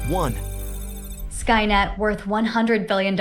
1. Skynet, worth $100 billion,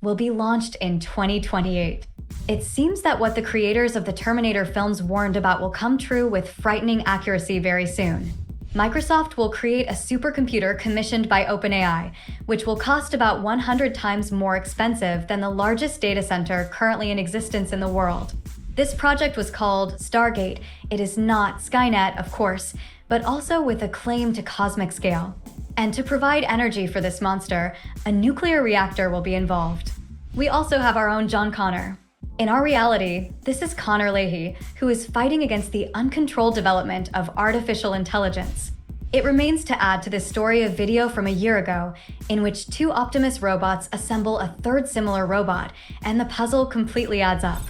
will be launched in 2028. It seems that what the creators of the Terminator films warned about will come true with frightening accuracy very soon. Microsoft will create a supercomputer commissioned by OpenAI, which will cost about 100 times more expensive than the largest data center currently in existence in the world. This project was called Stargate. It is not Skynet, of course, but also with a claim to cosmic scale. And to provide energy for this monster, a nuclear reactor will be involved. We also have our own John Connor. In our reality, this is Connor Leahy, who is fighting against the uncontrolled development of artificial intelligence. It remains to add to this story a video from a year ago, in which two Optimus robots assemble a third similar robot, and the puzzle completely adds up.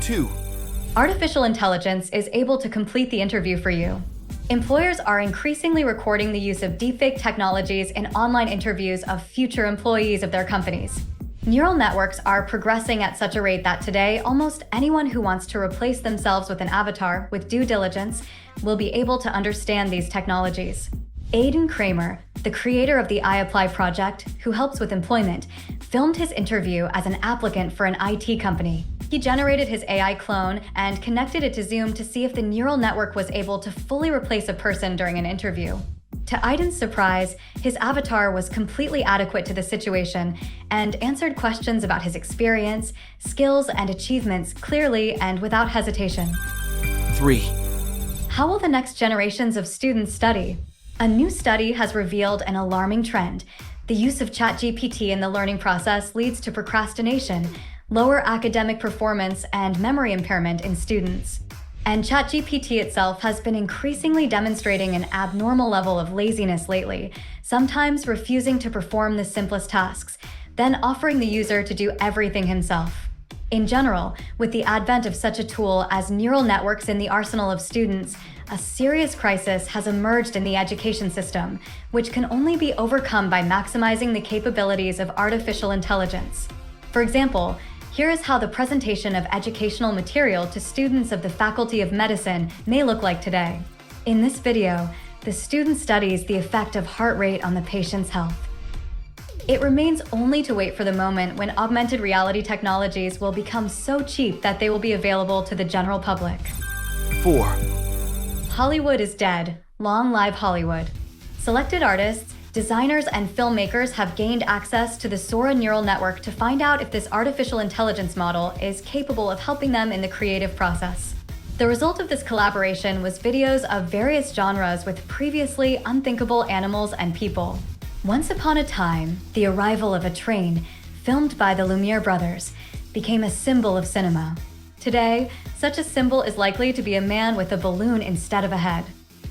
2. Artificial intelligence is able to complete the interview for you. Employers are increasingly recording the use of deepfake technologies in online interviews of future employees of their companies. Neural networks are progressing at such a rate that today, almost anyone who wants to replace themselves with an avatar with due diligence will be able to understand these technologies. Aidan Kramer, the creator of the iApply project, who helps with employment, filmed his interview as an applicant for an IT company. He generated his AI clone and connected it to Zoom to see if the neural network was able to fully replace a person during an interview. To Aidan's surprise, his avatar was completely adequate to the situation and answered questions about his experience, skills, and achievements clearly and without hesitation. 3. How will the next generations of students study? A new study has revealed an alarming trend. The use of ChatGPT in the learning process leads to procrastination, lower academic performance, and memory impairment in students. And ChatGPT itself has been increasingly demonstrating an abnormal level of laziness lately, sometimes refusing to perform the simplest tasks, then offering the user to do everything himself. In general, with the advent of such a tool as neural networks in the arsenal of students, a serious crisis has emerged in the education system, which can only be overcome by maximizing the capabilities of artificial intelligence. For example, here is how the presentation of educational material to students of the Faculty of Medicine may look like today. In this video, the student studies the effect of heart rate on the patient's health. It remains only to wait for the moment when augmented reality technologies will become so cheap that they will be available to the general public. 4. Hollywood is dead. Long live Hollywood. Selected artists, designers, and filmmakers have gained access to the Sora neural network to find out if this artificial intelligence model is capable of helping them in the creative process. The result of this collaboration was videos of various genres with previously unthinkable animals and people. Once upon a time, the arrival of a train, filmed by the Lumiere brothers, became a symbol of cinema. Today, such a symbol is likely to be a man with a balloon instead of a head.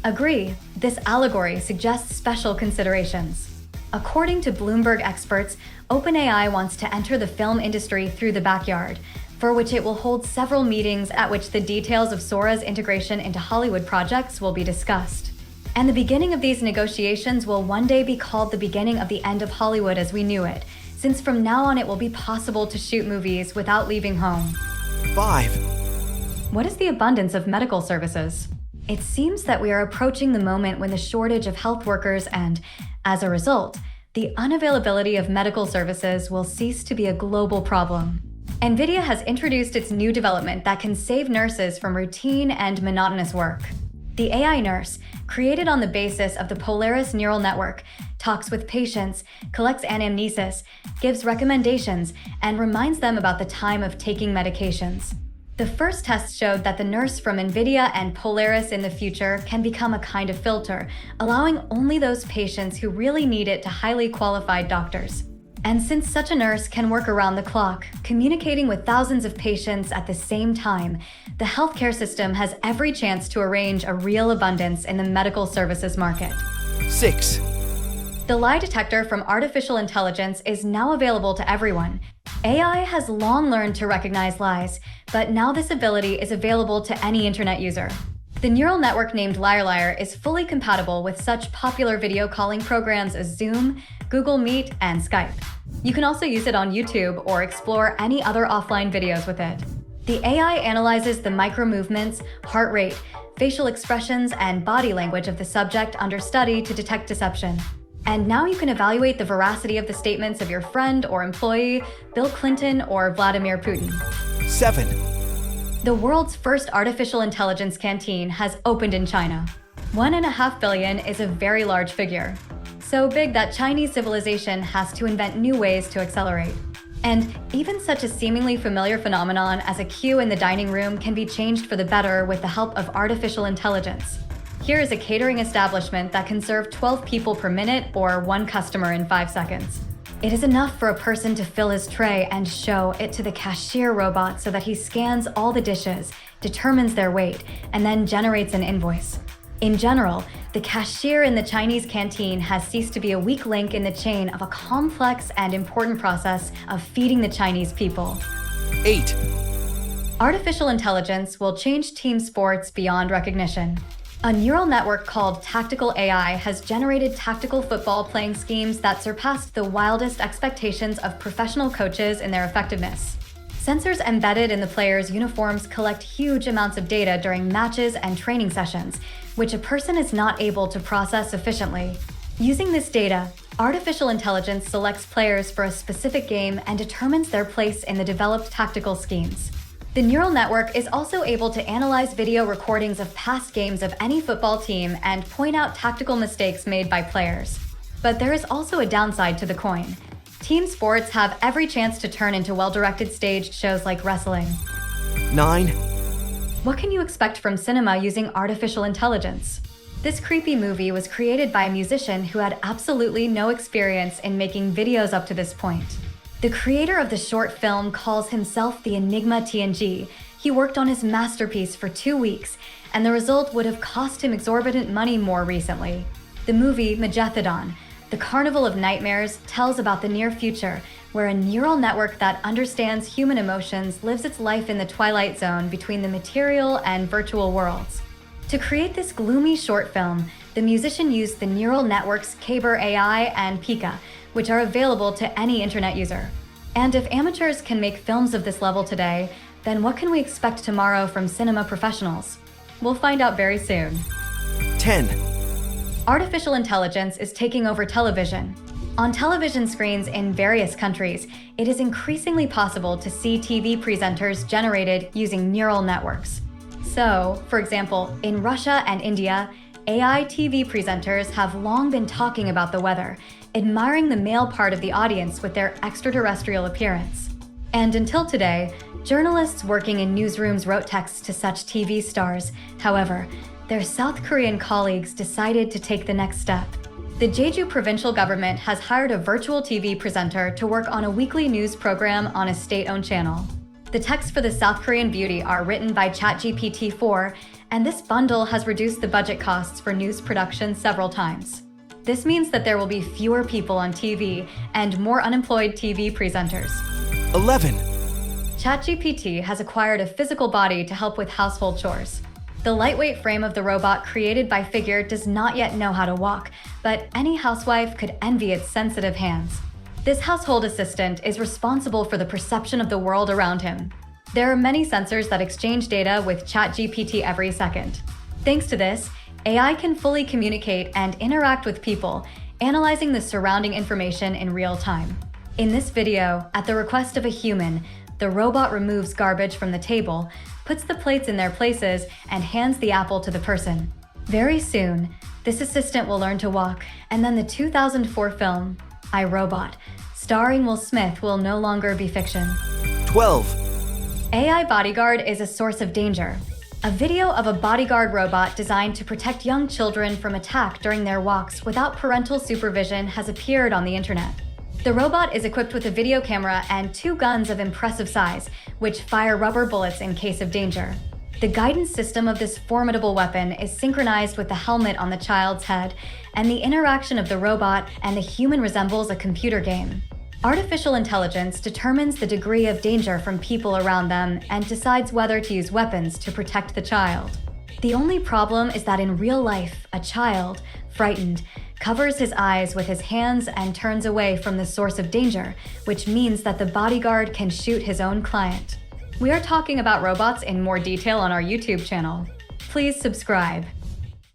Agree, this allegory suggests special considerations. According to Bloomberg experts, OpenAI wants to enter the film industry through the backyard, for which it will hold several meetings at which the details of Sora's integration into Hollywood projects will be discussed. And the beginning of these negotiations will one day be called the beginning of the end of Hollywood as we knew it, since from now on it will be possible to shoot movies without leaving home. 5. What is the abundance of medical services? It seems that we are approaching the moment when the shortage of health workers and, as a result, the unavailability of medical services will cease to be a global problem. NVIDIA has introduced its new development that can save nurses from routine and monotonous work. The AI nurse, created on the basis of the Polaris neural network, talks with patients, collects anamnesis, gives recommendations, and reminds them about the time of taking medications. The first test showed that the nurse from NVIDIA and Polaris in the future can become a kind of filter, allowing only those patients who really need it to highly qualified doctors. And since such a nurse can work around the clock, communicating with thousands of patients at the same time, the healthcare system has every chance to arrange a real abundance in the medical services market. 6. The lie detector from artificial intelligence is now available to everyone. AI has long learned to recognize lies, but now this ability is available to any internet user. The neural network named LiarLiar is fully compatible with such popular video calling programs as Zoom, Google Meet, and Skype. You can also use it on YouTube or explore any other offline videos with it. The AI analyzes the micro-movements, heart rate, facial expressions, and body language of the subject under study to detect deception. And now you can evaluate the veracity of the statements of your friend or employee, Bill Clinton or Vladimir Putin. 7, The world's first artificial intelligence canteen has opened in China. 1.5 billion is a very large figure. So big that Chinese civilization has to invent new ways to accelerate. And even such a seemingly familiar phenomenon as a queue in the dining room can be changed for the better with the help of artificial intelligence. Here is a catering establishment that can serve 12 people per minute or 1 customer in 5 seconds. It is enough for a person to fill his tray and show it to the cashier robot so that he scans all the dishes, determines their weight, and then generates an invoice. In general, the cashier in the Chinese canteen has ceased to be a weak link in the chain of a complex and important process of feeding the Chinese people. 8, Artificial intelligence will change team sports beyond recognition. A neural network called Tactical AI has generated tactical football playing schemes that surpassed the wildest expectations of professional coaches in their effectiveness. Sensors embedded in the players' uniforms collect huge amounts of data during matches and training sessions, which a person is not able to process efficiently. Using this data, artificial intelligence selects players for a specific game and determines their place in the developed tactical schemes. The neural network is also able to analyze video recordings of past games of any football team and point out tactical mistakes made by players. But there is also a downside to the coin. Team sports have every chance to turn into well-directed staged shows like wrestling. 9, What can you expect from cinema using artificial intelligence? This creepy movie was created by a musician who had absolutely no experience in making videos up to this point. The creator of the short film calls himself the Enigma TNG. He worked on his masterpiece for 2 weeks, and the result would have cost him exorbitant money more recently. The movie Magethadon, The Carnival of Nightmares, tells about the near future, where a neural network that understands human emotions lives its life in the twilight zone between the material and virtual worlds. To create this gloomy short film, the musician used the neural networks Caber AI and Pika, which are available to any internet user. And if amateurs can make films of this level today, then what can we expect tomorrow from cinema professionals? We'll find out very soon. 10, Artificial intelligence is taking over television. On television screens in various countries, it is increasingly possible to see TV presenters generated using neural networks. So, for example, in Russia and India, AI TV presenters have long been talking about the weather, admiring the male part of the audience with their extraterrestrial appearance. And until today, journalists working in newsrooms wrote texts to such TV stars. However, their South Korean colleagues decided to take the next step. The Jeju provincial government has hired a virtual TV presenter to work on a weekly news program on a state-owned channel. The texts for the South Korean beauty are written by ChatGPT 4, and this bundle has reduced the budget costs for news production several times. This means that there will be fewer people on TV and more unemployed TV presenters. 11, ChatGPT has acquired a physical body to help with household chores. The lightweight frame of the robot created by Figure does not yet know how to walk, but any housewife could envy its sensitive hands. This household assistant is responsible for the perception of the world around him. There are many sensors that exchange data with ChatGPT every second. Thanks to this, AI can fully communicate and interact with people, analyzing the surrounding information in real time. In this video, at the request of a human, the robot removes garbage from the table, puts the plates in their places, and hands the apple to the person. Very soon, this assistant will learn to walk, and then the 2004 film, I, Robot, starring Will Smith, will no longer be fiction. 12, AI Bodyguard is a source of danger. A video of a bodyguard robot designed to protect young children from attack during their walks without parental supervision has appeared on the internet. The robot is equipped with a video camera and 2 guns of impressive size, which fire rubber bullets in case of danger. The guidance system of this formidable weapon is synchronized with the helmet on the child's head, and the interaction of the robot and the human resembles a computer game. Artificial intelligence determines the degree of danger from people around them and decides whether to use weapons to protect the child. The only problem is that in real life, a child, frightened, covers his eyes with his hands and turns away from the source of danger, which means that the bodyguard can shoot his own client. We are talking about robots in more detail on our YouTube channel. Please subscribe.